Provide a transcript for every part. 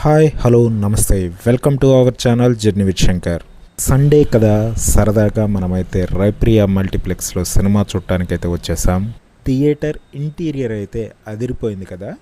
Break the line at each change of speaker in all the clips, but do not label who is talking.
Hi hello నమస్తే welcome to our channel journey with Shankar. Sunday కదా సరదాగా మనమైతే రైప్రియా మల్టీప్లెక్స్లో సినిమా చూడటానికైతే వచ్చేసాం. థియేటర్ ఇంటీరియర్ అయితే అదిరిపోయింది కదా.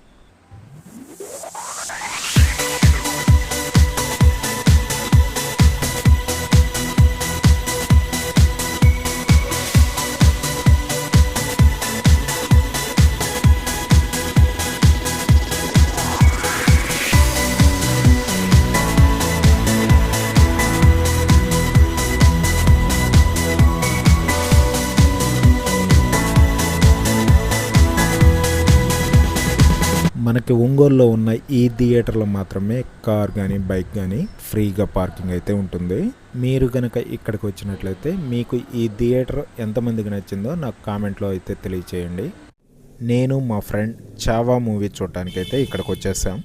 మనకి ఒంగోలులో ఉన్న ఈ థియేటర్లో మాత్రమే కార్ కానీ బైక్ కానీ ఫ్రీగా పార్కింగ్ అయితే ఉంటుంది. మీరు కనుక ఇక్కడికి వచ్చినట్లయితే మీకు ఈ థియేటర్ ఎంతమందికి నచ్చిందో నాకు కామెంట్లో అయితే తెలియచేయండి. నేను మా ఫ్రెండ్ చావా మూవీ చూడటానికైతే ఇక్కడికి వచ్చేసాం.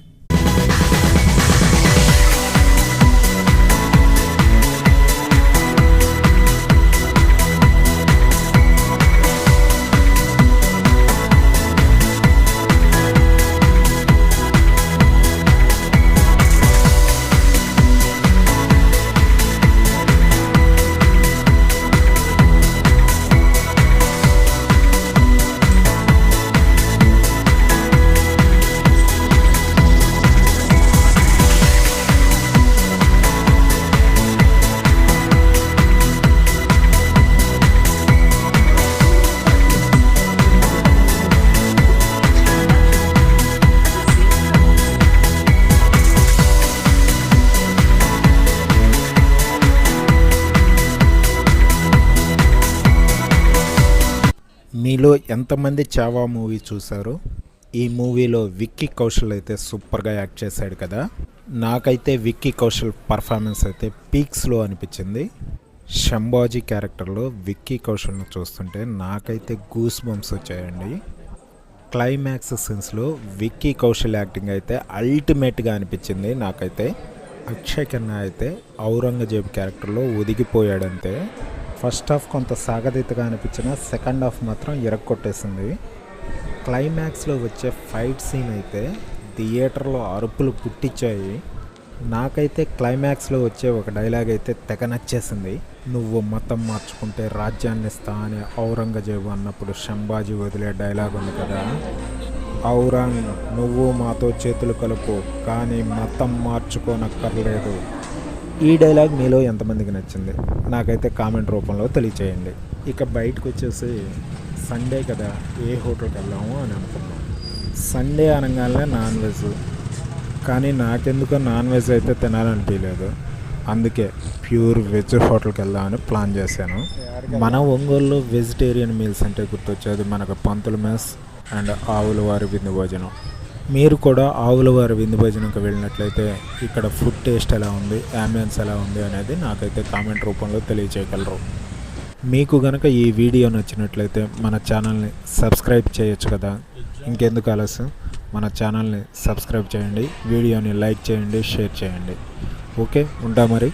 మీలో ఎంతమంది చావా మూవీ చూశారు? ఈ మూవీలో విక్కీ కౌశల్ అయితే సూపర్గా యాక్ట్ చేశాడు కదా. నాకైతే విక్కీ కౌశల్ పర్ఫార్మెన్స్ అయితే పీక్స్లో అనిపించింది. శంభాజీ క్యారెక్టర్లో విక్కీ కౌశల్ని చూస్తుంటే నాకైతే గూస్ బంప్స్ వచ్చాయండి. క్లైమాక్స్ సీన్స్లో విక్కీ కౌశల్ యాక్టింగ్ అయితే అల్టిమేట్గా అనిపించింది నాకైతే. అక్షయ్ ఖన్నా అయితే ఔరంగజేబ్ క్యారెక్టర్లో ఒదిగిపోయాడంతే. ఫస్ట్ హాఫ్ కొంత సాగతీతగా అనిపించిన సెకండ్ హాఫ్ మాత్రం ఇరక్కొట్టేసింది. క్లైమాక్స్లో వచ్చే ఫైట్ సీన్ అయితే థియేటర్లో అరుపులు పుట్టించాయి. నాకైతే క్లైమాక్స్లో వచ్చే ఒక డైలాగ్ అయితే తెగ నచ్చేసింది. నువ్వు మతం మార్చుకుంటే రాజ్యాన్ని ఇస్తా అని ఔరంగజేబు అన్నప్పుడు శంభాజీ వదిలే డైలాగ్ ఉంది కదా, ఔరంగ్ నువ్వు మాతో చేతులు కలుపు కానీ మతం మార్చుకోనక్కర్లేదు. ఈ డైలాగ్ మీలో ఎంతమందికి నచ్చింది నాకైతే కామెంట్ రూపంలో తెలియచేయండి. ఇక బయటకు వచ్చేసి సండే కదా ఏ హోటల్కి వెళ్దాము అని అనుకున్నాం. సండే అనగానే నాన్ వెజ్, కానీ నాకెందుకో నాన్ వెజ్ అయితే తినాలనిపించలేదు. అందుకే ప్యూర్ వెజ్ హోటల్కి వెళ్దామని ప్లాన్ చేశాను. మన ఒంగోలులో వెజిటేరియన్ మీల్స్ అంటే గుర్తొచ్చేది మనకు పంతుల మెస్ అండ్ ఆవుల వారి విందు భోజనం. మీరు కూడా ఆవుల వారి విందు భోజనంకి వెళ్ళినట్లయితే ఇక్కడ ఫుడ్ టేస్ట్ ఎలా ఉంది, యాంబియన్స్ ఎలా ఉంది అనేది నాకైతే కామెంట్ రూపంలో తెలియచేయగలరు. మీకు కనుక ఈ వీడియో నచ్చినట్లయితే మన ఛానల్ని సబ్స్క్రైబ్ చేయొచ్చు కదా. ఇంకెందుకు ఆలస్యం, మన ఛానల్ని సబ్స్క్రైబ్ చేయండి, వీడియోని లైక్ చేయండి, షేర్ చేయండి. ఓకే, ఉంటా మరి.